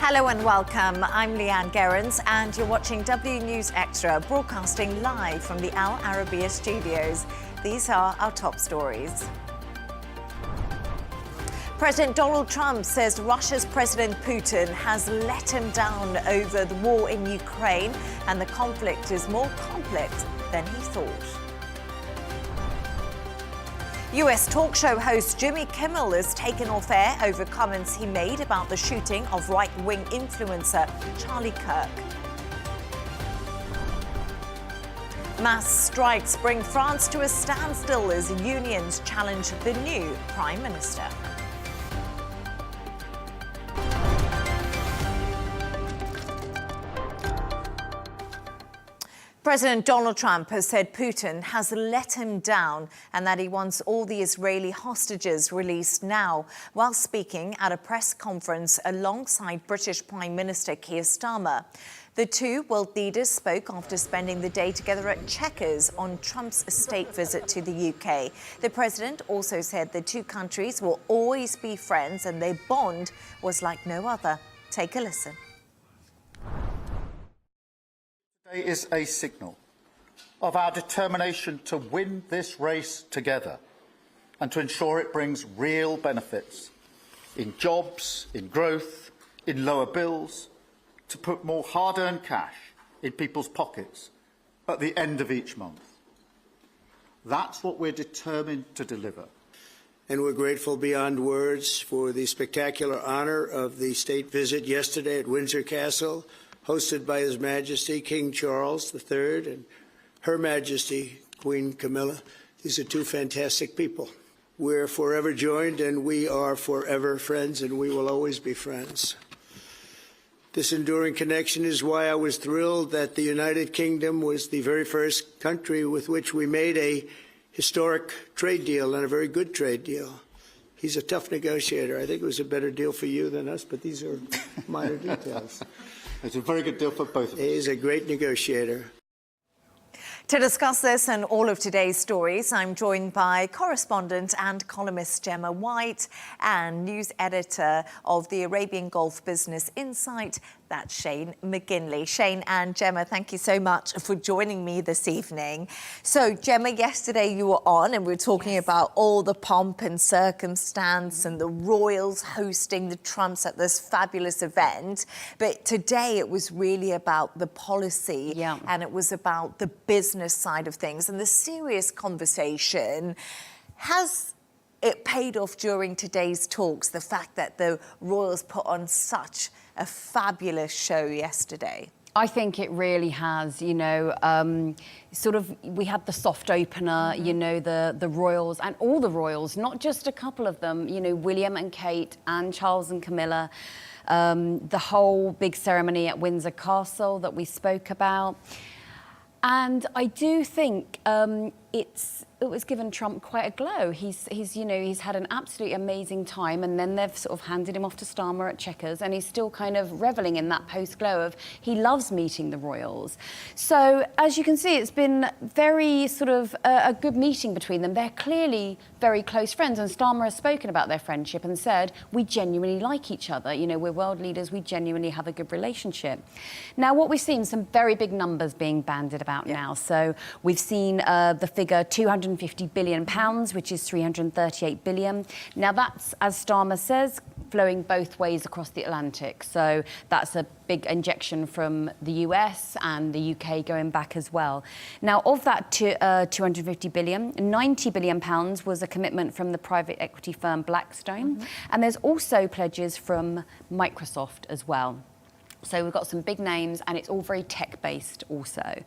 Hello and welcome. I'm Leigh-Ann Gerrans and you're watching W News Extra, broadcasting live from the Al Arabiya studios. These are our top stories. President Donald Trump says Russia's President Putin has let him down over the war in Ukraine and the conflict is more complex than he thought. US talk show host Jimmy Kimmel is taken off air over comments he made about the shooting of right-wing influencer Charlie Kirk. Mass strikes bring France to a standstill as unions challenge the new Prime Minister. President Donald Trump has said Putin has let him down and that he wants all the Israeli hostages released now, while speaking at a press conference alongside British Prime Minister Keir Starmer. The two world leaders spoke after spending the day together at Chequers on Trump's state visit to the UK. The president also said the two countries will always be friends and their bond was like no other. Take a listen. Today is a signal of our determination to win this race together and to ensure it brings real benefits in jobs, in growth, in lower bills, to put more hard-earned cash in people's pockets at the end of each month. That's what we're determined to deliver. And we're grateful beyond words for the spectacular honour of the state visit yesterday at Windsor Castle, hosted by His Majesty King Charles III and Her Majesty Queen Camilla. These are two fantastic people. We're forever joined and we are forever friends and we will always be friends. This enduring connection is why I was thrilled that the United Kingdom was the very first country with which we made a historic trade deal and a very good trade deal. He's a tough negotiator. I think it was a better deal for you than us, but these are minor details. It's a very good deal for both of us. He's a great negotiator. To discuss this and all of today's stories, I'm joined by correspondent and columnist Gemma White and news editor of the Arabian Gulf Business Insight, that's Shane McGinley. Shane and Gemma, thank you so much for joining me this evening. So, Gemma, yesterday you were on and we were talking about all the pomp and circumstance and the royals hosting the Trumps at this fabulous event. But today it was really about the policy and it was about the business side of things and the serious conversation. Has it paid off during today's talks, the fact that the royals put on such a fabulous show yesterday? I think it really has, you know, we had the soft opener, you know, the royals and all the royals, not just a couple of them, you know, William and Kate and Charles and Camilla, the whole big ceremony at Windsor Castle that we spoke about. And I do think it was given Trump quite a glow. He's had an absolutely amazing time, and then they've sort of handed him off to Starmer at Chequers, and he's still kind of reveling in that post-glow of he loves meeting the royals. So, as you can see, it's been very sort of a good meeting between them. They're clearly very close friends, and Starmer has spoken about their friendship and said, we genuinely like each other. You know, we're world leaders, we genuinely have a good relationship. Now, what we've seen, some very big numbers being bandied about now. So, we've seen the figure £250 billion, which is 338 billion. Now that's, as Starmer says, flowing both ways across the Atlantic. So that's a big injection from the US and the UK going back as well. Now, of that 250 billion, 90 billion pounds was a commitment from the private equity firm Blackstone. And there's also pledges from Microsoft as well. So we've got some big names and it's all very tech-based also.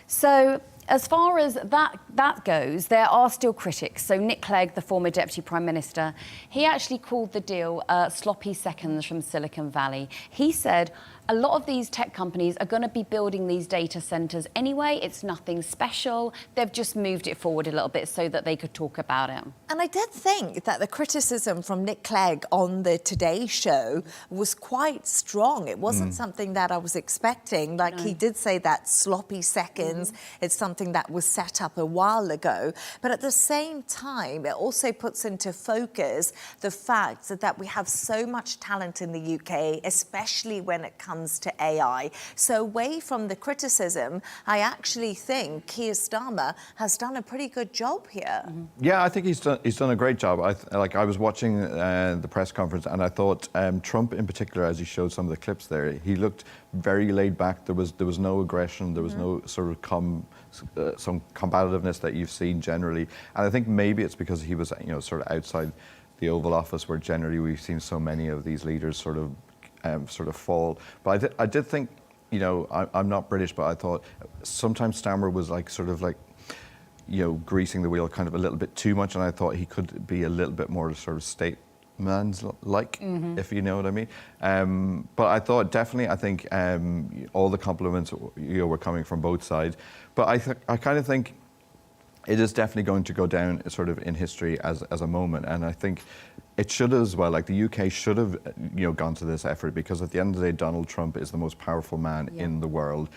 So as far as that goes, there are still critics. So Nick Clegg, the former Deputy Prime Minister, he actually called the deal sloppy seconds from Silicon Valley. He said, a lot of these tech companies are going to be building these data centers anyway. It's nothing special. They've just moved it forward a little bit so that they could talk about it. And I did think that the criticism from Nick Clegg on the Today Show was quite strong. It wasn't something that I was expecting. Like, he did say that sloppy seconds, it's something that was set up a while ago. But at the same time, it also puts into focus the fact that we have so much talent in the UK, especially when it comes to AI. So away from the criticism, I actually think Keir Starmer has done a pretty good job here. Yeah, I think he's done a great job. I was watching the press conference, and I thought Trump in particular, as he showed some of the clips there, he looked very laid back. There was no aggression. There was no sort of some combativeness that you've seen generally. And I think maybe it's because he was, sort of outside the Oval Office, where generally we've seen so many of these leaders sort of fall. But I did think, I'm not British, but I thought sometimes Starmer was greasing the wheel kind of a little bit too much, and I thought he could be a little bit more sort of statesman's-like, if you know what I mean. But I thought definitely, I think all the compliments were coming from both sides. But I kind of think it is definitely going to go down sort of in history as a moment, and I think it should as well. Like, the UK should have gone to this effort, because at the end of the day, Donald Trump is the most powerful man in the world.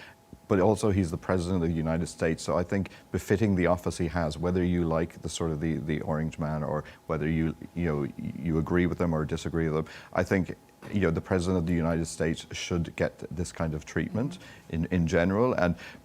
But also he's the president of the United States, so I think befitting the office he has, whether you like the sort of the orange man, or whether you agree with him or disagree with him, I think the president of the United States should get this kind of treatment in general.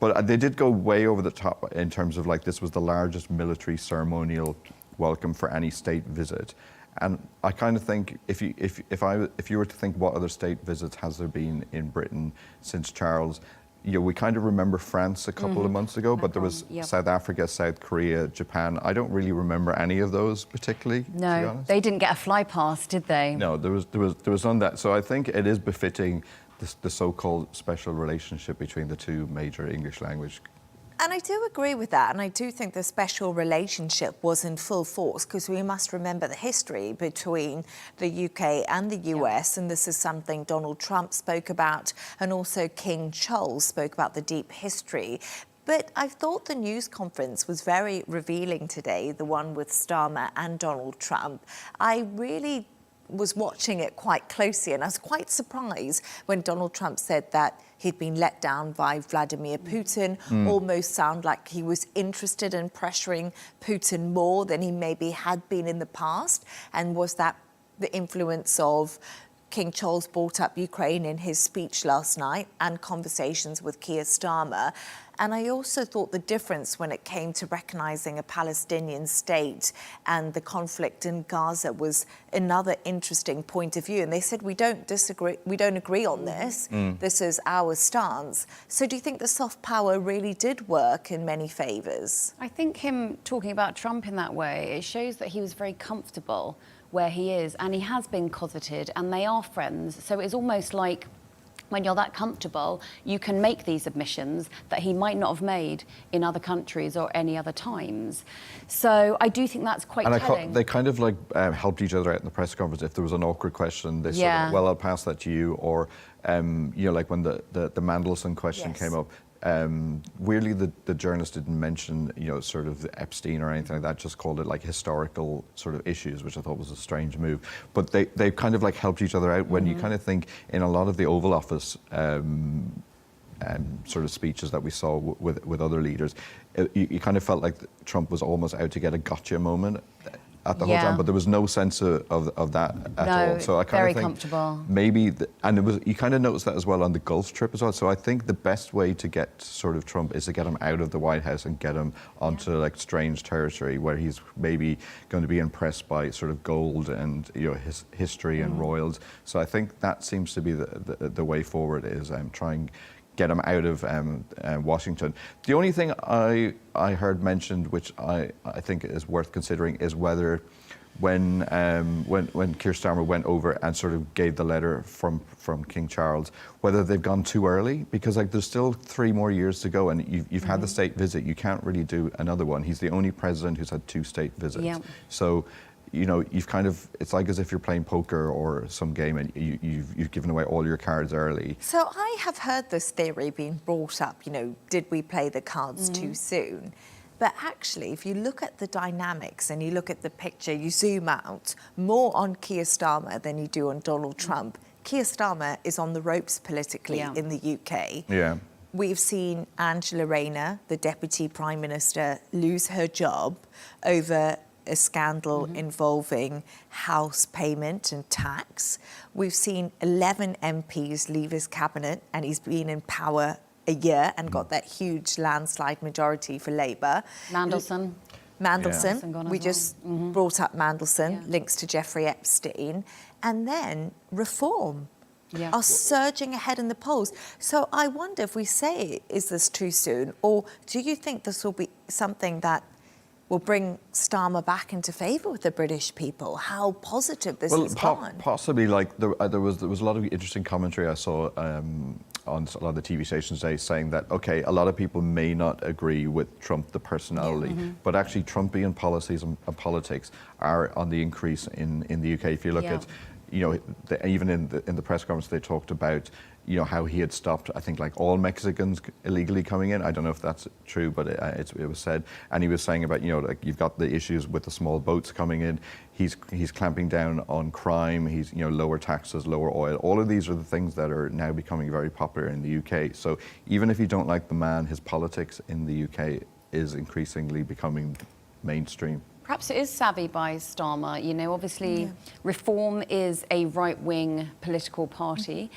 But they did go way over the top in terms of, like, this was the largest military ceremonial welcome for any state visit. And I kind of think if you were to think what other state visits has there been in Britain since Charles, we kind of remember France a couple of months ago, but there was South Africa, South Korea, Japan. I don't really remember any of those particularly. No, to be honest. They didn't get a fly pass, did they? No, there was none of that. So I think it is befitting the so-called special relationship between the two major English language. And I do agree with that, and I do think the special relationship was in full force, because we must remember the history between the UK and the US, and this is something Donald Trump spoke about, and also King Charles spoke about the deep history. But I thought the news conference was very revealing today, the one with Starmer and Donald Trump. I really was watching it quite closely, and I was quite surprised when Donald Trump said that he'd been let down by Vladimir Putin, almost sound like he was interested in pressuring Putin more than he maybe had been in the past. And was that the influence of King Charles brought up Ukraine in his speech last night, and conversations with Keir Starmer. And I also thought the difference when it came to recognising a Palestinian state and the conflict in Gaza was another interesting point of view. And they said, we don't agree on this. This is our stance. So do you think the soft power really did work in many favours? I think him talking about Trump in that way, it shows that he was very comfortable where he is, and he has been cosseted, and they are friends. So it's almost like, when you're that comfortable, you can make these admissions that he might not have made in other countries or any other times. So I do think that's quite telling. They kind of helped each other out in the press conference. If there was an awkward question, they sort of, well, I'll pass that to you. Or, like when the Mandelson question came up, weirdly, the journalist didn't mention, sort of Epstein or anything like that, just called it like historical sort of issues, which I thought was a strange move. But they kind of helped each other out when you kind of think in a lot of the Oval Office sort of speeches that we saw with other leaders, you kind of felt like Trump was almost out to get a gotcha moment at the whole time, but there was no sense of that at all. So I kind of think comfortable. Maybe, and it was, you kind of noticed that as well on the Gulf trip as well. So I think the best way to get sort of Trump is to get him out of the White House and get him onto strange territory where he's maybe going to be impressed by sort of gold and his history and royals. So I think that seems to be the way forward, is trying get him out of Washington. The only thing I heard mentioned, which I think is worth considering, is whether when Keir Starmer went over and sort of gave the letter from King Charles, whether they've gone too early, because there's still 3 more years to go, and you've had the state visit. You can't really do another one. He's the only president who's had 2 state visits. So you know, it's like as if you're playing poker or some game and you've given away all your cards early. So I have heard this theory being brought up, you know, did we play the cards too soon? But actually, if you look at the dynamics and you look at the picture, you zoom out more on Keir Starmer than you do on Donald Trump. Keir Starmer is on the ropes politically in the UK. Yeah. We've seen Angela Rayner, the Deputy Prime Minister, lose her job over a scandal involving house payment and tax. We've seen 11 MPs leave his cabinet, and he's been in power a year and got that huge landslide majority for Labour. Mandelson. Mandelson. We just brought up Mandelson, links to Jeffrey Epstein. And then Reform are surging ahead in the polls. So I wonder if we say, is this too soon? Or do you think this will be something that will bring Starmer back into favour with the British people? How positive this has gone. Possibly. Like there was a lot of interesting commentary I saw on a lot of the TV stations today saying that, okay, a lot of people may not agree with Trump, the personality, but actually Trumpian policies and politics are on the increase in the UK. If you look at, you know, even in the press conference they talked about, you know, how he had stopped, I think, like all Mexicans illegally coming in. I don't know if that's true, but it was said. And he was saying about, you know, like you've got the issues with the small boats coming in. He's clamping down on crime. He's, you know, lower taxes, lower oil. All of these are the things that are now becoming very popular in the UK. So even if you don't like the man, his politics in the UK is increasingly becoming mainstream. Perhaps it is savvy by Starmer. You know, obviously, Reform is a right-wing political party.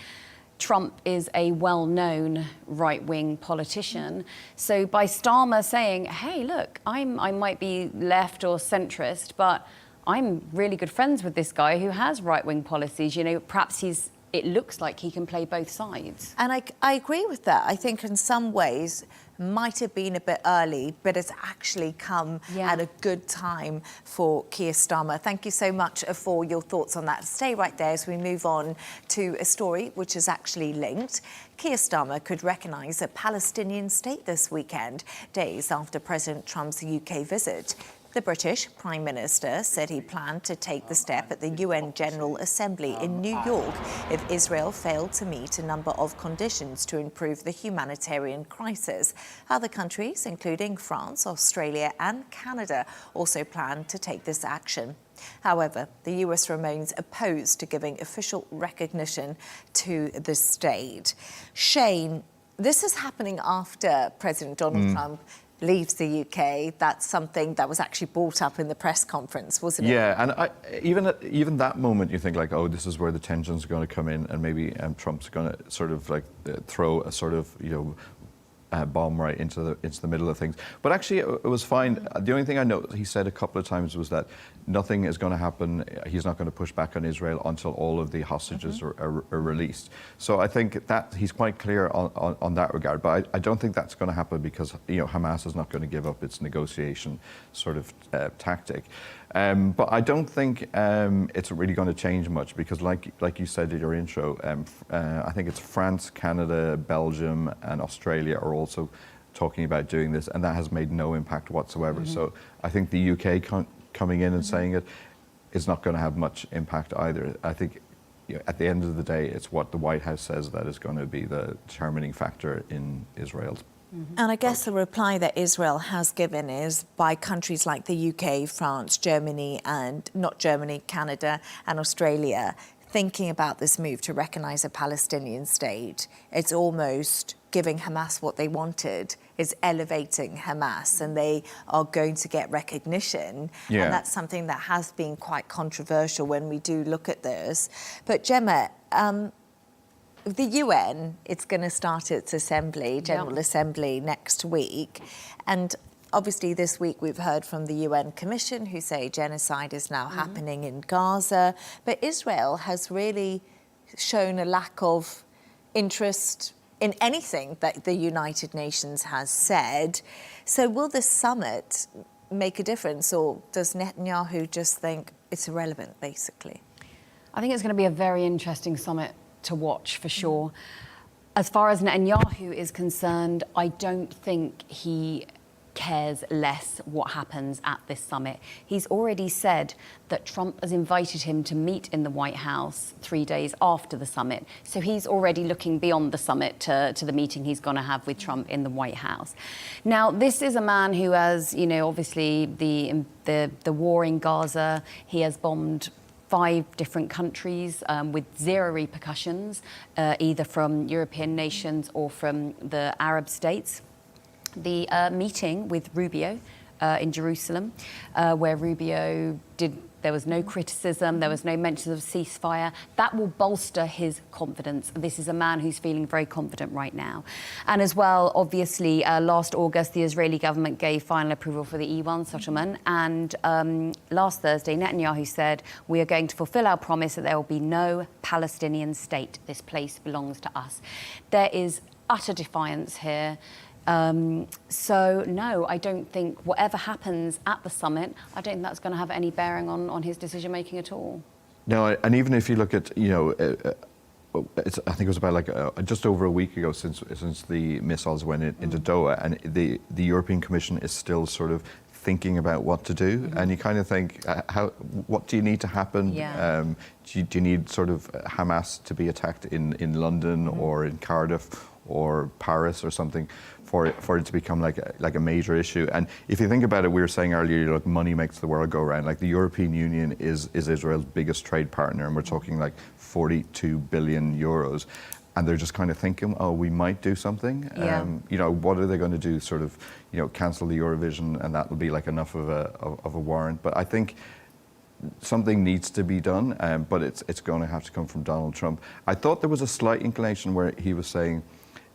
Trump is a well-known right-wing politician. So by Starmer saying, hey, look, I might be left or centrist, but I'm really good friends with this guy who has right-wing policies, you know, perhaps it looks like he can play both sides. And I agree with that. I think in some ways might have been a bit early, but it's actually come at a good time for Keir Starmer. Thank you so much for your thoughts on that. Stay right there as we move on to a story which is actually linked. Keir Starmer could recognise a Palestinian state this weekend, days after President Trump's UK visit. The British Prime Minister said he planned to take the step at the UN General Assembly in New York if Israel failed to meet a number of conditions to improve the humanitarian crisis. Other countries, including France, Australia and Canada, also plan to take this action. However, the US remains opposed to giving official recognition to the state. Shane, this is happening after President Donald Trump leaves the UK. That's something that was actually brought up in the press conference, wasn't it? Yeah, and even that moment, you think like, oh, this is where the tensions are going to come in, and maybe Trump's going to sort of like throw a sort of, you know, bomb right into the middle of things. But actually, it was fine. The only thing I know he said a couple of times was that nothing is going to happen. He's not going to push back on Israel until all of the hostages are released. So I think that he's quite clear on that regard. But I don't think that's going to happen because, you know, Hamas is not going to give up its negotiation sort of tactic. But I don't think it's really going to change much because, like you said in your intro, I think it's France, Canada, Belgium, and Australia are also talking about doing this, and that has made no impact whatsoever. So I think the UK coming in and saying it is not going to have much impact either. I think, you know, at the end of the day, it's what the White House says that is going to be the determining factor in Israel's. And I guess the reply that Israel has given is by countries like the UK, France, Germany, and not Germany, Canada and Australia, thinking about this move to recognise a Palestinian state. It's almost giving Hamas what they wanted, is elevating Hamas, and they are going to get recognition. Yeah. And that's something that has been quite controversial when we do look at this. But Gemma, the UN, it's going to start its assembly, General Assembly next week. And obviously this week we've heard from the UN Commission who say genocide is now happening in Gaza. But Israel has really shown a lack of interest in anything that the United Nations has said. So will this summit make a difference, or does Netanyahu just think it's irrelevant, basically? I think it's going to be a very interesting summit to watch for sure. As far as Netanyahu is concerned, I don't think he cares less what happens at this summit. He's already said that Trump has invited him to meet in the White House 3 days after the summit. So he's already looking beyond the summit to the meeting he's going to have with Trump in the White House. Now, this is a man who has, you know, obviously the war in Gaza, he has bombed 5 different countries with 0 repercussions, either from European nations or from the Arab states. The meeting with Rubio in Jerusalem, where Rubio there was no criticism, there was no mention of ceasefire. That will bolster his confidence. This is a man who's feeling very confident right now. And as well, obviously, last August, the Israeli government gave final approval for the E1 settlement. And last Thursday, Netanyahu said, we are going to fulfill our promise that there will be no Palestinian state. This place belongs to us. There is utter defiance here. So, no, I don't think whatever happens at the summit, I don't think that's going to have any bearing on his decision-making at all. No, and even if you look at, you know, I think it was about like just over a week ago since the missiles went into Doha, and the European Commission is still sort of thinking about what to do, and you kind of think, what do you need to happen? Yeah. Do you need sort of Hamas to be attacked in London or in Cardiff or Paris or something for it to become like a major issue? And if you think about it, we were saying earlier, like, money makes the world go round. Like, the European Union is Israel's biggest trade partner, and we're talking like 42 billion euros. And they're just kind of thinking, oh, we might do something. Yeah. You know, what are they going to do? Sort of, you know, cancel the Eurovision, and that will be like enough of a warrant. But I think something needs to be done, but it's going to have to come from Donald Trump. I thought there was a slight inclination where he was saying,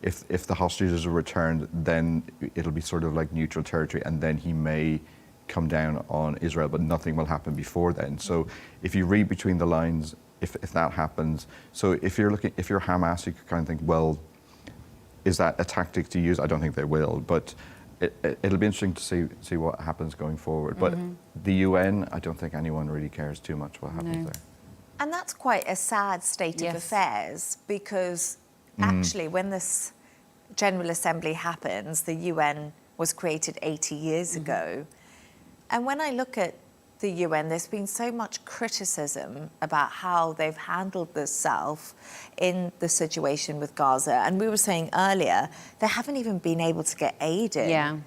if the hostages are returned, then it'll be sort of like neutral territory, and then he may come down on Israel, but nothing will happen before then. So if you read between the lines, if that happens, so if you're Hamas, you could kind of think, well, is that a tactic to use? I don't think they will, but it'll be interesting to see what happens going forward. But the UN, I don't think anyone really cares too much what happens there. And that's quite a sad state of affairs, because actually, when this General Assembly happens, the UN was created 80 years ago. And when I look at the UN, there's been so much criticism about how they've handled themselves in the situation with Gaza. And we were saying earlier, they haven't even been able to get aid in. Yeah.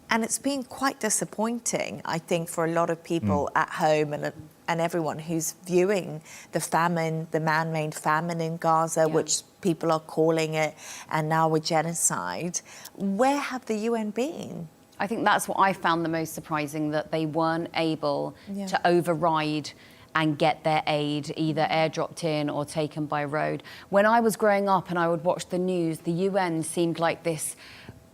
And it's been quite disappointing, I think, for a lot of people at home and everyone who's viewing the famine, the man-made famine in Gaza, which people are calling it, and now with genocide. Where have the UN been? I think that's what I found the most surprising, that they weren't able to override and get their aid either airdropped in or taken by road. When I was growing up and I would watch the news, the UN seemed like this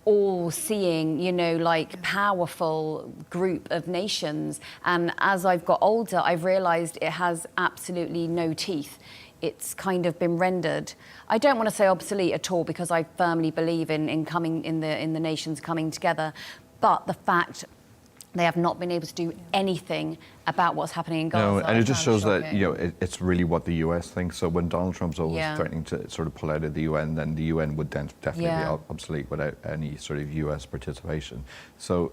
all-seeing, you know, like powerful group of nations. And as I've got older, I've realised it has absolutely no teeth. It's kind of been rendered, I don't want to say obsolete at all, because I firmly believe in the nations coming together. But the fact they have not been able to do anything about what's happening in Gaza. No, and it just shows shocking. that, you know, it's really what the US thinks. So when Donald Trump's always threatening to sort of pull out of the UN, then the UN would then definitely be obsolete without any sort of US participation. So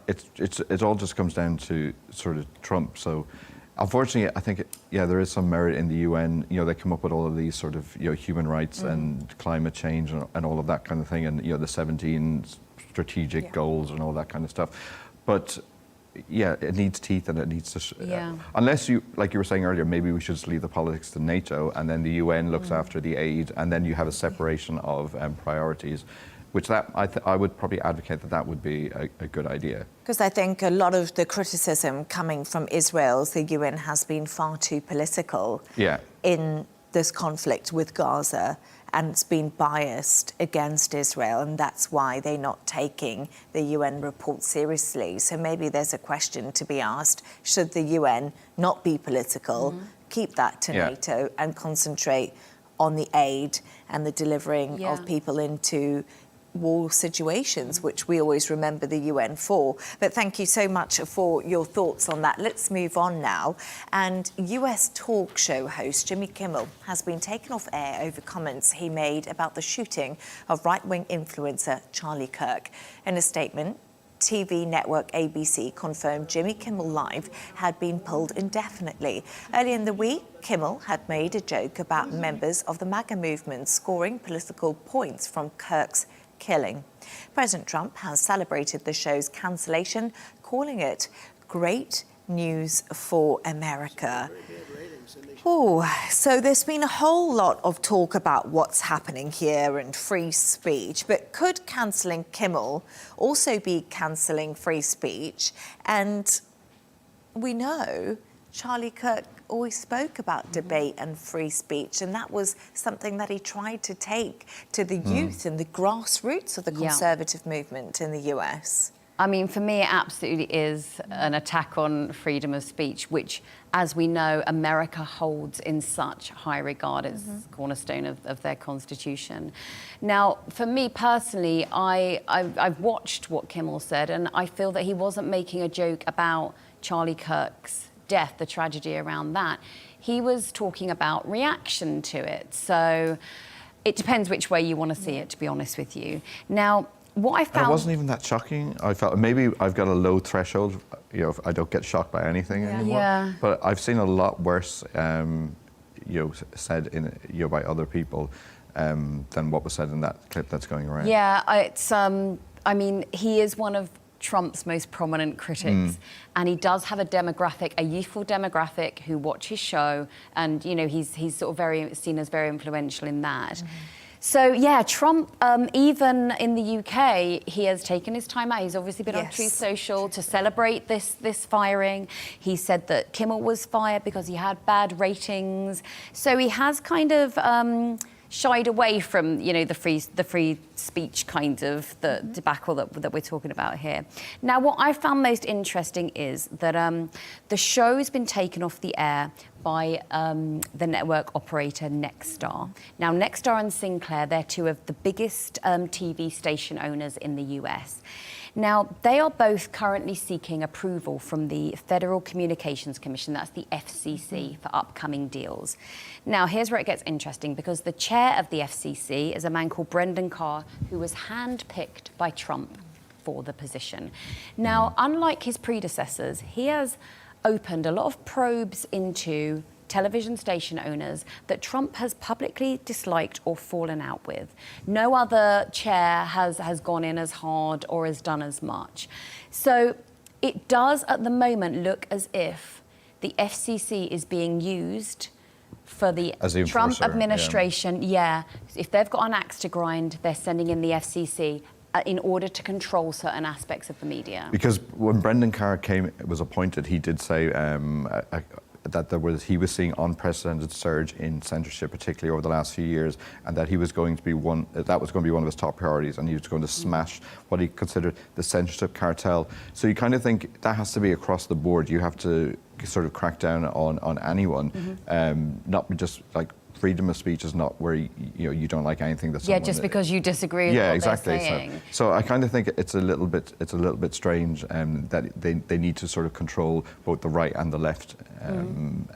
it all just comes down to sort of Trump. So unfortunately, I think, there is some merit in the UN. You know, they come up with all of these sort of, you know, human rights and climate change and all of that kind of thing, and, you know, the 17 strategic goals and all that kind of stuff. But it needs teeth, and it needs to. Unless you, like you were saying earlier, maybe we should just leave the politics to NATO, and then the UN looks after the aid, and then you have a separation of priorities, which I would probably advocate that would be a good idea. Because I think a lot of the criticism coming from Israel is the UN has been far too political in this conflict with Gaza, and it's been biased against Israel, and that's why they're not taking the UN report seriously. So maybe there's a question to be asked: should the UN not be political, keep that to NATO, and concentrate on the aid and the delivering of people into war situations, which we always remember the UN for. But thank you so much for your thoughts on that. Let's move on now. And US talk show host Jimmy Kimmel has been taken off air over comments he made about the shooting of right-wing influencer Charlie Kirk. In a statement, TV network ABC confirmed Jimmy Kimmel Live had been pulled indefinitely. Earlier in the week, Kimmel had made a joke about members of the MAGA movement scoring political points from Kirk's killing. President Trump has celebrated the show's cancellation, calling it great news for America. Oh, so there's been a whole lot of talk about what's happening here and free speech, but could cancelling Kimmel also be cancelling free speech? And we know Charlie Kirk always spoke about debate and free speech, and that was something that he tried to take to the youth and the grassroots of the conservative movement in the US. I mean, for me, it absolutely is an attack on freedom of speech, which, as we know, America holds in such high regard. It's the cornerstone of their constitution. Now, for me personally, I've watched what Kimmel said, and I feel that he wasn't making a joke about Charlie Kirk's death, the tragedy around that. He was talking about reaction to it. So it depends which way you want to see it, to be honest with you. Now, what I found... And it wasn't even that shocking. I felt maybe I've got a low threshold. You know, I don't get shocked by anything anymore. Yeah. But I've seen a lot worse, you know, said in by other people than what was said in that clip that's going around. Yeah, it's. I mean, he is one of Trump's most prominent critics, and he does have a demographic, a youthful demographic who watch his show, and you know, he's sort of very seen as very influential in that. So, yeah, Trump, even in the UK, he has taken his time out. He's obviously been on Truth Social to celebrate this firing. He said that Kimmel was fired because he had bad ratings. So he has kind of shied away from, you know, the free speech kind of the debacle that we're talking about here. Now, what I found most interesting is that the show's been taken off the air by the network operator Nexstar. Now, Nexstar and Sinclair, they're two of the biggest TV station owners in the US. Now, they are both currently seeking approval from the Federal Communications Commission, that's the FCC, for upcoming deals. Now, here's where it gets interesting, because the chair of the FCC is a man called Brendan Carr, who was handpicked by Trump for the position. Now, unlike his predecessors, he has opened a lot of probes into television station owners that Trump has publicly disliked or fallen out with. No other chair has gone in as hard or has done as much. So it does at the moment look as if the FCC is being used for the Trump administration. Yeah, if they've got an axe to grind, they're sending in the FCC in order to control certain aspects of the media. Because when Brendan Carr was appointed, he did say that he was seeing unprecedented surge in censorship, particularly over the last few years, and that he was going to be one of his top priorities, and he was going to smash what he considered the censorship cartel. So you kind of think that has to be across the board. You have to sort of crack down on anyone, not just like freedom of speech is not where you don't like anything that someone... Yeah, just because you disagree with what exactly. They're saying. So I kind of think it's a little bit strange that they need to sort of control both the right and the left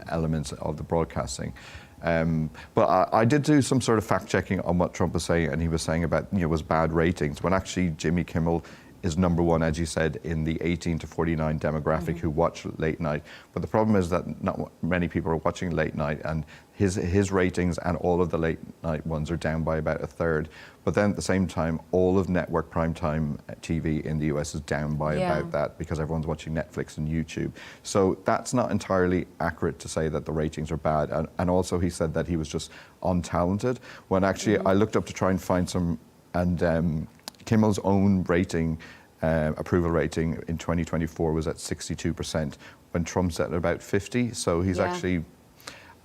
elements of the broadcasting. But I did do some sort of fact checking on what Trump was saying, and he was saying about was bad ratings, when actually Jimmy Kimmel is number one, as you said, in the 18 to 49 demographic who watch late night. But the problem is that not many people are watching late night, and his ratings and all of the late night ones are down by about a third. But then at the same time, all of network primetime TV in the US is down by about that, because everyone's watching Netflix and YouTube. So that's not entirely accurate to say that the ratings are bad. And also he said that he was just untalented, when actually I looked up to try and find some, and Kimmel's own rating, approval rating in 2024 was at 62%, when Trump's at about 50. So he's actually,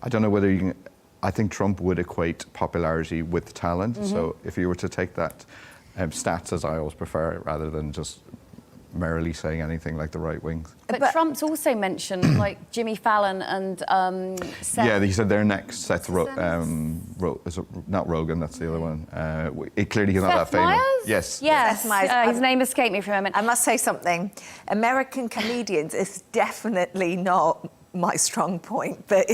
I don't know whether you can, I think Trump would equate popularity with talent. So if you were to take that stats, as I always prefer, rather than just merrily saying anything like the right wing. But Trump's also mentioned like Jimmy Fallon and Seth. Yeah, he said they're next. Seth not Rogan, that's the other one. Clearly he's not that famous. Meyers? Yes. Yes. His name escaped me for a moment. I must say something. American comedians is definitely not my strong point, but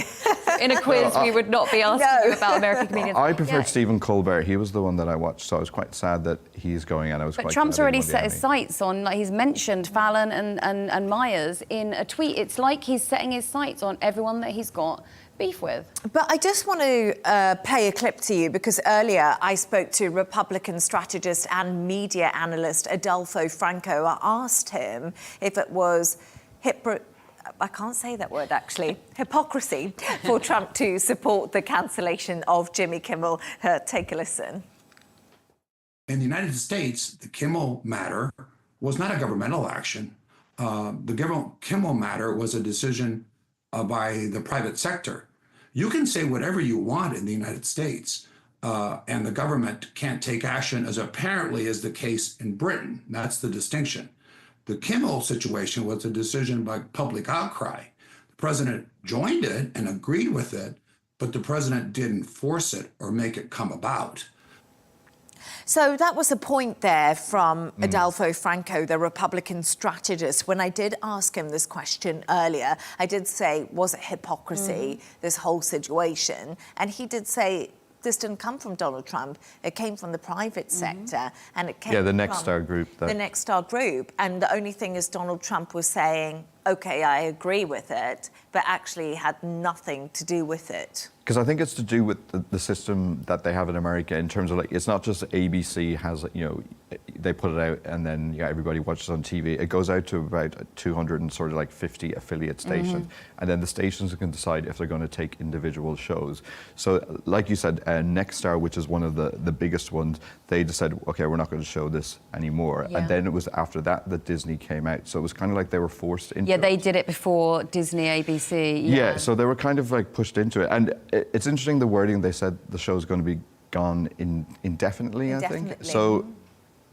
in a quiz we would not be asking you about American comedians. I preferred Stephen Colbert. He was the one that I watched, so I was quite sad that he's going, and I was But quite Trump's glad already he won the set his Emmy. sights on, like, he's mentioned Fallon and Myers in a tweet. It's like he's setting his sights on everyone that he's got beef with. But I just want to play a clip to you, because earlier I spoke to Republican strategist and media analyst Adolfo Franco. I asked him if it was I can't say that word, actually, hypocrisy for Trump to support the cancellation of Jimmy Kimmel. Take a listen. In the United States, the Kimmel matter was not a governmental action. The Kimmel matter was a decision by the private sector. You can say whatever you want in the United States, and the government can't take action, as apparently is the case in Britain. That's the distinction. The Kimmel situation was a decision by public outcry. The president joined it and agreed with it, but the president didn't force it or make it come about. So that was a point there from Adolfo Franco, the Republican strategist. When I did ask him this question earlier, I did say, was it hypocrisy, this whole situation? And he did say, this didn't come from Donald Trump. It came from the private sector, and it came the from Nexstar Group. the Nexstar Group. And the only thing is Donald Trump was saying, OK, I agree with it, but actually had nothing to do with it. Because I think it's to do with the system that they have in America in terms of, like, it's not just ABC has, you know, they put it out and then everybody watches on TV. It goes out to about 250 affiliate stations, and then the stations can decide if they're going to take individual shows. So, like you said, Nexstar, which is one of the biggest ones, they decided, okay, we're not going to show this anymore. Yeah. And then it was after that that Disney came out. So it was kind of like they were forced into it. They did it before Disney, ABC. Yeah, so they were kind of like pushed into it. And it's interesting the wording, they said the show's going to be gone indefinitely, I think. So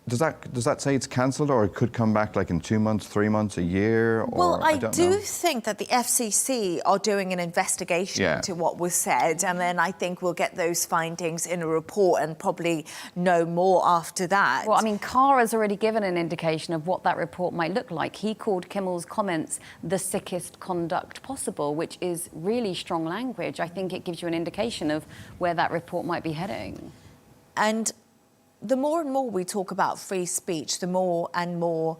does that say it's cancelled, or it could come back like in 2 months, 3 months, a year? Or, Well, I don't do know. think that the FCC are doing an investigation into what was said, and then I think we'll get those findings in a report and probably know more after that. Well, I mean, Carr has already given an indication of what that report might look like. He called Kimmel's comments the sickest conduct possible, which is really strong language. I think it gives you an indication of where that report might be heading. And the more and more we talk about free speech, the more and more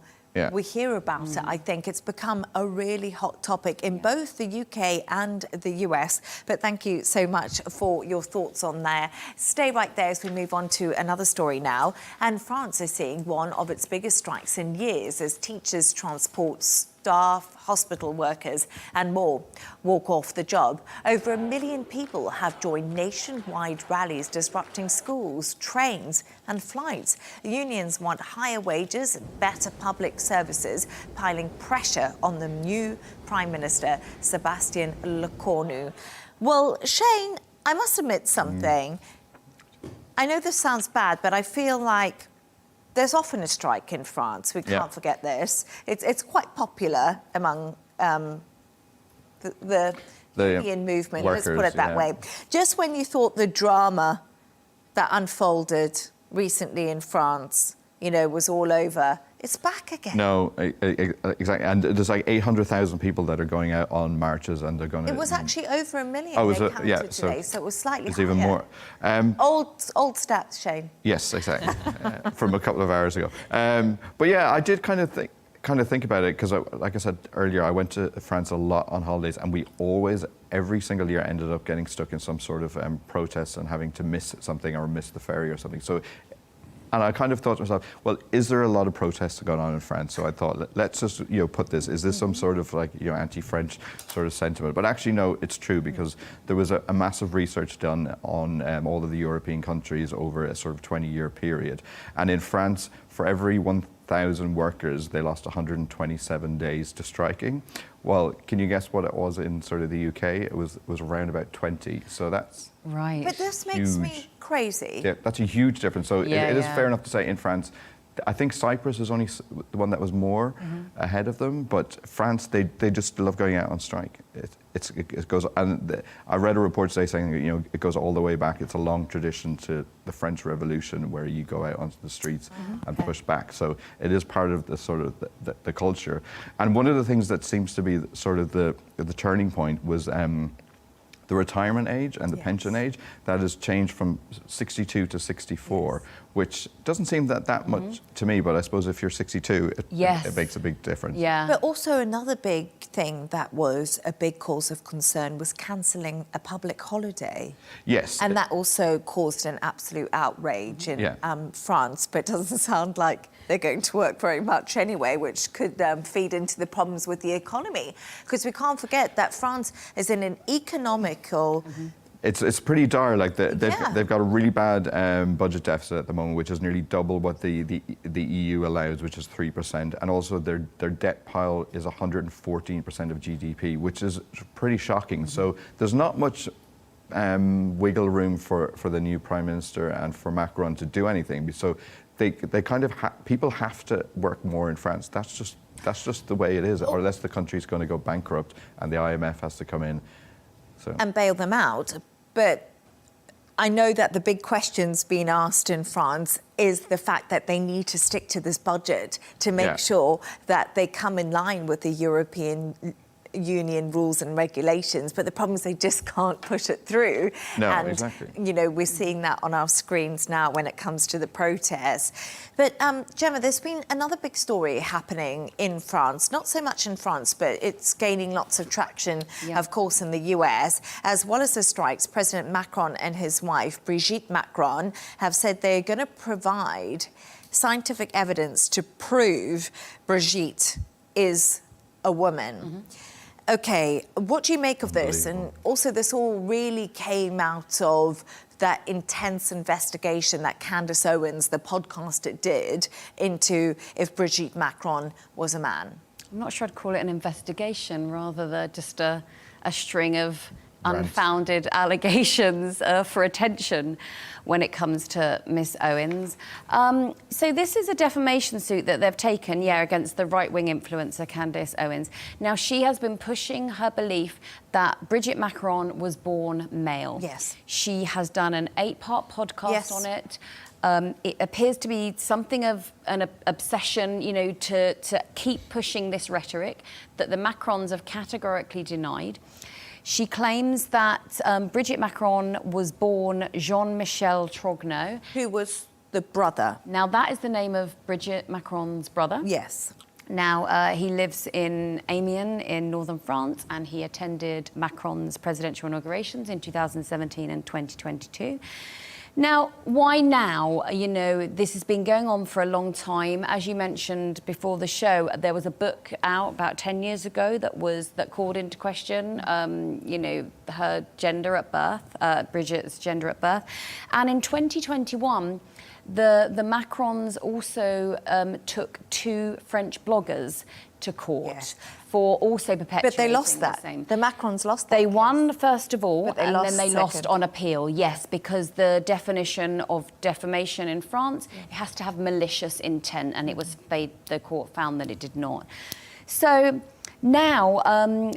we hear about it. I think it's become a really hot topic in both the UK and the US. But thank you so much for your thoughts on there. Stay right there as we move on to another story now. And France is seeing one of its biggest strikes in years as teachers, transport staff, hospital workers and more walk off the job. Over 1 million people have joined nationwide rallies disrupting schools, trains and flights. Unions want higher wages and better public services, piling pressure on the new Prime Minister, Sébastien Lecornu. Well, Shane, I must admit something. I know this sounds bad, but I feel like there's often a strike in France. We can't forget this. It's quite popular among the union movement, workers, let's put it that way. Just when you thought the drama that unfolded recently in France, you know, was all over, it's back again. No, exactly. And there's like 800,000 people that are going out on marches, and they're going to... It was actually over 1 million was they it? counted today, so it was slightly It's higher. even more. Old stats, Shane. Yes, exactly. From a couple of hours ago. But yeah, I did kind of think about it because, like I said earlier, I went to France a lot on holidays, and we always, every single year, ended up getting stuck in some sort of protest and having to miss something or miss the ferry or something. So, and I kind of thought to myself, well, is there a lot of protests going on in France? So I thought, let's just put this. Is this some sort of like anti-French sort of sentiment? But actually, no, it's true, because there was a massive research done on all of the European countries over a sort of 20-year period, and in France, for every 1,000 workers, they lost 127 days to striking. Well, can you guess what it was in sort of the UK? It was around about 20. So that's right. But this makes me crazy. Yeah, that's a huge difference. So it is fair enough to say in France, I think Cyprus is only the one that was more ahead of them, but France, they just love going out on strike. It goes, and I read a report today saying, you know, it goes all the way back. It's a long tradition to the French Revolution, where you go out onto the streets and push back. So it is part of the sort of the culture. And one of the things that seems to be sort of the turning point was the retirement age and the pension age. That has changed from 62 to 64, which doesn't seem that much to me, but I suppose if you're 62, it makes a big difference. Yeah. But also another big thing that was a big cause of concern was cancelling a public holiday. Yes. And that also caused an absolute outrage in France, but it doesn't sound like they're going to work very much anyway, which could feed into the problems with the economy. Because we can't forget that France is in an economical... It's pretty dire. Like they've got a really bad budget deficit at the moment, which is nearly double what the EU allows, which is 3%, and also their debt pile is 114% of GDP, which is pretty shocking. So there's not much wiggle room for the new Prime Minister and for Macron to do anything. So they kind of people have to work more in France. That's just the way it is, or unless the country's going to go bankrupt and the IMF has to come in. So. And bail them out. But I know that the big questions being asked in France is the fact that they need to stick to this budget to make sure that they come in line with the European Union rules and regulations, but the problem is they just can't push it through. No, and, exactly. you know, we're seeing that on our screens now when it comes to the protests. But, Gemma, there's been another big story happening in France, not so much in France, but it's gaining lots of traction, of course, in the US. As well as the strikes, President Macron and his wife, Brigitte Macron, have said they're going to provide scientific evidence to prove Brigitte is a woman. OK, what do you make of this? And also, this all really came out of that intense investigation that Candace Owens, the podcaster, did into if Brigitte Macron was a man. I'm not sure I'd call it an investigation, rather than just a string of unfounded allegations for attention when it comes to Miss Owens. So this is a defamation suit that they've taken, against the right-wing influencer Candace Owens. Now, she has been pushing her belief that Brigitte Macron was born male. Yes. She has done an 8-part podcast on it. It appears to be something of an obsession, you know, to keep pushing this rhetoric that the Macrons have categorically denied. She claims that Brigitte Macron was born Jean-Michel Trogneux. Who was the brother. Now, that is the name of Brigitte Macron's brother. Yes. Now, he lives in Amiens in northern France, and he attended Macron's presidential inaugurations in 2017 and 2022. Now, why now? You know, this has been going on for a long time. As you mentioned before the show, there was a book out about 10 years ago that called into question, you know, her gender at birth, Brigitte's gender at birth. And in 2021, the Macrons also took 2 French bloggers to court for also perpetuating. But they lost that. The Macrons lost that. They won first of all, but they and lost then they second. lost on appeal. Yes, because the definition of defamation in France, it has to have malicious intent, and it was the court found that it did not. So now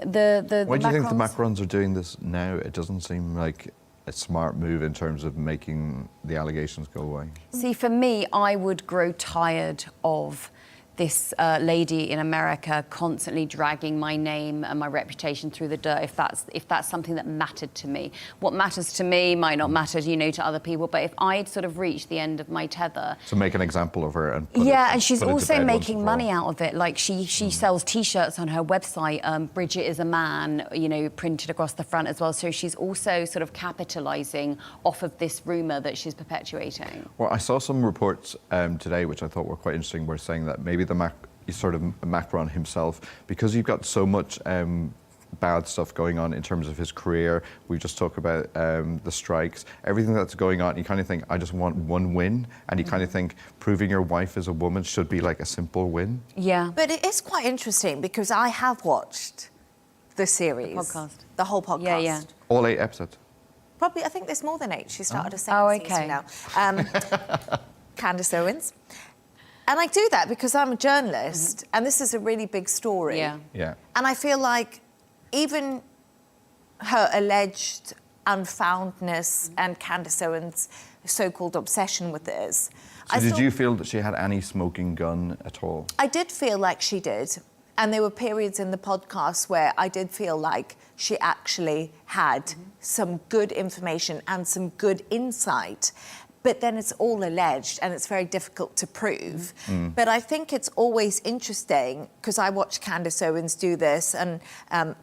the Why do you think the Macrons... Macrons are doing this now? It doesn't seem like a smart move in terms of making the allegations go away. See, for me, I would grow tired of this lady in America constantly dragging my name and my reputation through the dirt, if that's something that mattered to me. What matters to me might not matter, you know, to other people, but if I'd sort of reached the end of my tether... To make an example of her and and she's also making money out of it. Like, she sells T-shirts on her website, Brigitte is a man, you know, printed across the front as well. So she's also sort of capitalising off of this rumour that she's perpetuating. Well, I saw some reports today, which I thought were quite interesting, were saying that maybe Macron himself, because you've got so much bad stuff going on in terms of his career. We just talked about the strikes, everything that's going on. You kind of think, I just want one win, and you kind of think proving your wife is a woman should be like a simple win. Yeah. But it is quite interesting because I have watched the series. The podcast. The whole podcast. Yeah, yeah. All 8 episodes. Probably, I think there's more than 8. She started a second season now. Candace Owens. And I do that because I'm a journalist, and this is a really big story. Yeah. Yeah. And I feel like even her alleged unfoundness and Candace Owens' so-called obsession with this. So did you feel that she had any smoking gun at all? I did feel like she did. And there were periods in the podcast where I did feel like she actually had some good information and some good insight. But then it's all alleged and it's very difficult to prove. But I think it's always interesting, because I watched Candace Owens do this, and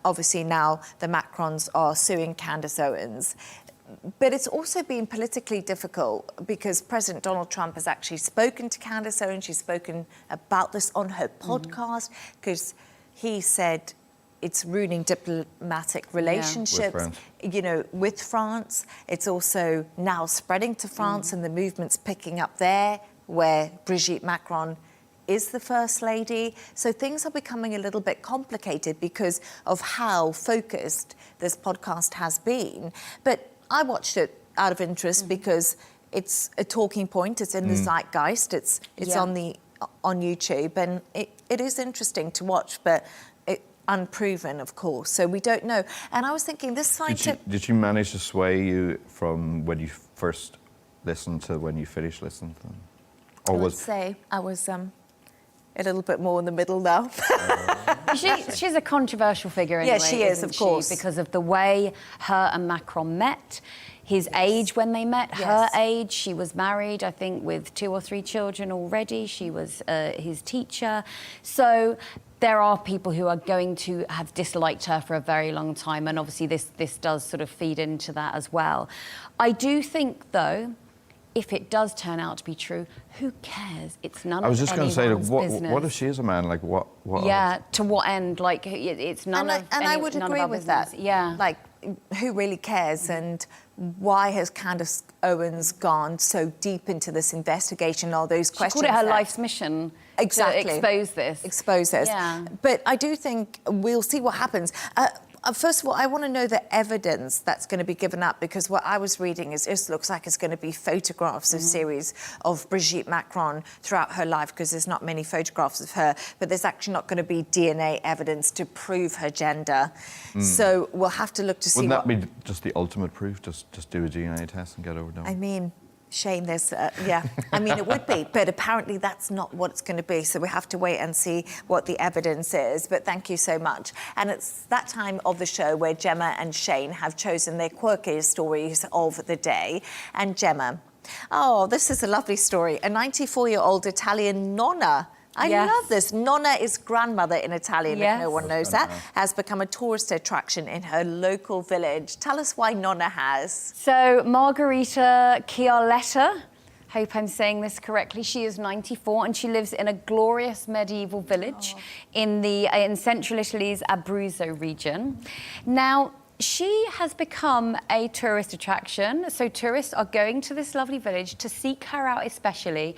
obviously now the Macrons are suing Candace Owens. But it's also been politically difficult because President Donald Trump has actually spoken to Candace Owens. She's spoken about this on her podcast, because he said it's ruining diplomatic relationships, with France. It's also now spreading to France, and the movement's picking up there, where Brigitte Macron is the First Lady. So things are becoming a little bit complicated because of how focused this podcast has been. But I watched it out of interest because it's a talking point. It's in the zeitgeist. It's on YouTube, and it is interesting to watch, but unproven, of course. So we don't know. And I was thinking, this scientific... Did she manage to sway you from when you first listened to when you finished listening to them? Or I would say I was a little bit more in the middle now. She's a controversial figure anyway. Yeah, she is, of course. Because of the way her and Macron met, his age when they met, her age. She was married, I think, with 2 or 3 children already. She was his teacher. So there are people who are going to have disliked her for a very long time, and obviously this does sort of feed into that as well. I do think, though, if it does turn out to be true, who cares? It's none of I was just going to say, business. what if she is a man? Like, what? Yeah, to what end? Like, it's none of And I would agree with business. that. Yeah. Like, who really cares? And why has Candace Owens gone so deep into this investigation? All those questions. She called it her life's mission. Exactly. To expose this. Expose this. Yeah. But I do think we'll see what happens. First of all, I want to know the evidence that's going to be given up, because what I was reading is it looks like it's going to be photographs of series of Brigitte Macron throughout her life, because there's not many photographs of her, but there's actually not going to be DNA evidence to prove her gender. So we'll have to look to see. Wouldn't that be just the ultimate proof? Just do a DNA test and get over done. I mean, Shane, there's, I mean, it would be, but apparently that's not what it's going to be. So we have to wait and see what the evidence is. But thank you so much. And it's that time of the show where Gemma and Shane have chosen their quirky stories of the day. And Gemma, oh, this is a lovely story. A 94-year-old Italian nonna. I love this. Nonna is grandmother in Italian, if no one knows that, has become a tourist attraction in her local village. Tell us why Nonna has. So Margherita Chiarletta, hope I'm saying this correctly, she is 94 and she lives in a glorious medieval village in central Italy's Abruzzo region. Now, she has become a tourist attraction, so tourists are going to this lovely village to seek her out especially,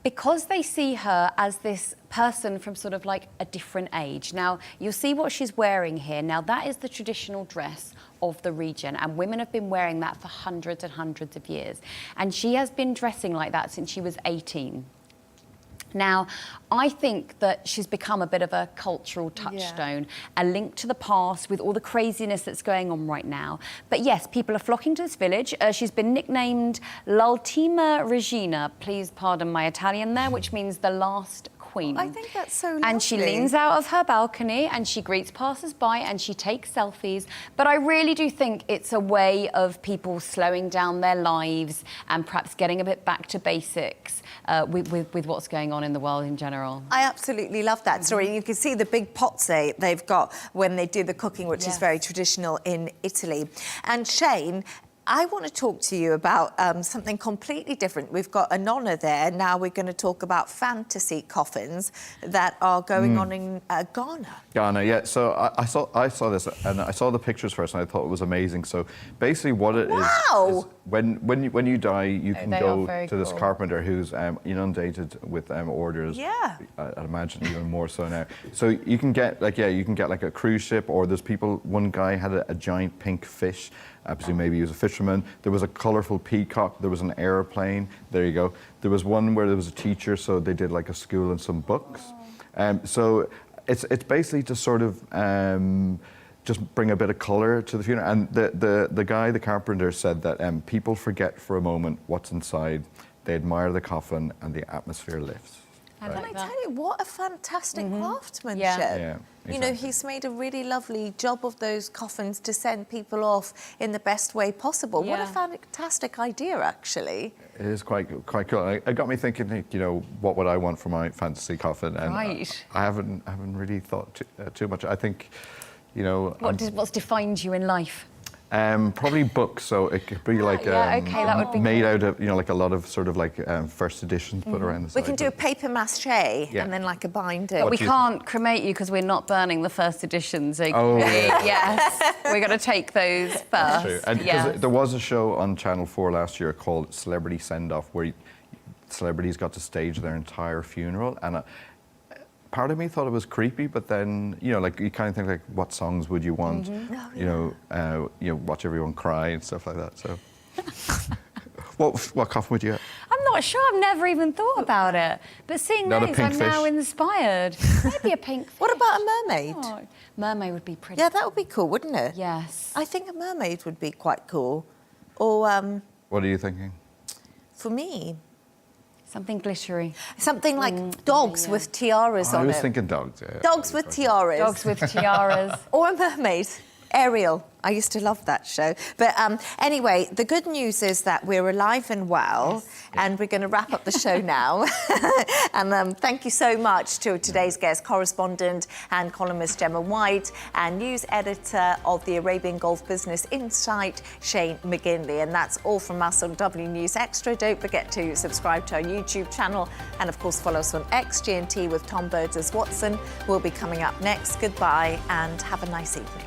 because they see her as this person from sort of like a different age. Now, you'll see what she's wearing here. Now, that is the traditional dress of the region, and women have been wearing that for hundreds and hundreds of years. And she has been dressing like that since she was 18. Now, I think that she's become a bit of a cultural touchstone, a link to the past with all the craziness that's going on right now. But yes, people are flocking to this village. She's been nicknamed L'Ultima Regina, please pardon my Italian there, which means the last queen. I think that's so lovely. And she leans out of her balcony and she greets passers-by and she takes selfies. But I really do think it's a way of people slowing down their lives and perhaps getting a bit back to basics with what's going on in the world in general. I absolutely love that story. You can see the big pots they've got when they do the cooking, which is very traditional in Italy. And Shane, I want to talk to you about something completely different. We've got a nonna there. Now we're going to talk about fantasy coffins that are going on in Ghana. Ghana, yeah. So I saw this, and I saw the pictures first, and I thought it was amazing. So basically, what it is when you die, you can go to this carpenter who's inundated with orders. Yeah. I'd imagine even more so now. So you can get like a cruise ship, or there's people. One guy had a giant pink fish. I presume maybe he was a fisherman. fisherman. There was a colourful peacock. There was an airplane. There you go. There was one where there was a teacher, so they did like a school and some books. So it's basically to sort of just bring a bit of colour to the funeral. And the guy, the carpenter, said that people forget for a moment what's inside. They admire the coffin, and the atmosphere lifts. And I tell you, what a fantastic craftsmanship. Yeah, You know, exactly. he's made a really lovely job of those coffins to send people off in the best way possible. What a fantastic idea, actually. It is quite cool. It got me thinking, you know, what would I want for my fantasy coffin? And Right. I haven't really thought too much. I think, you know... What's defined you in life? Probably books, so it could be like okay, that would be made out of, you know, like a lot of sort of like first editions put around the side. We can do a paper mache Yeah. and then like a binder. But we do you- can't cremate you because we're not burning the first editions. Okay? Oh. Yes, we're going to take those first. True. And 'cause Yes. there was a show on Channel 4 last year called Celebrity Send-Off, where celebrities got to stage their entire funeral, and part of me thought it was creepy, but then, you know, like you kind of think like, what songs would you want? You know, watch everyone cry and stuff like that. So, what coffin would you get? I'm not sure. I've never even thought about it. But seeing Not a those, pink I'm now fish? inspired. Maybe a pink fish. What about a mermaid? Oh, mermaid would be pretty. Yeah, that would be cool, wouldn't it? Yes. I think a mermaid would be quite cool. Or, What are you thinking? for me, Something glittery. something like dogs with tiaras I on was it. thinking dogs. Yeah. Dogs with tiaras. Dogs with tiaras. Or a mermaid. Ariel. I used to love that show. But anyway, the good news is that we're alive and well, and we're going to wrap up the show now. And thank you so much to today's guest, correspondent and columnist Gemma White, and news editor of the Arabian Gulf Business Insight, Shane McGinley. And that's all from us on W News Extra. Don't forget to subscribe to our YouTube channel, and of course follow us on X, GNT with Tom Birds as Watson. Will be coming up next. Goodbye, and have a nice evening.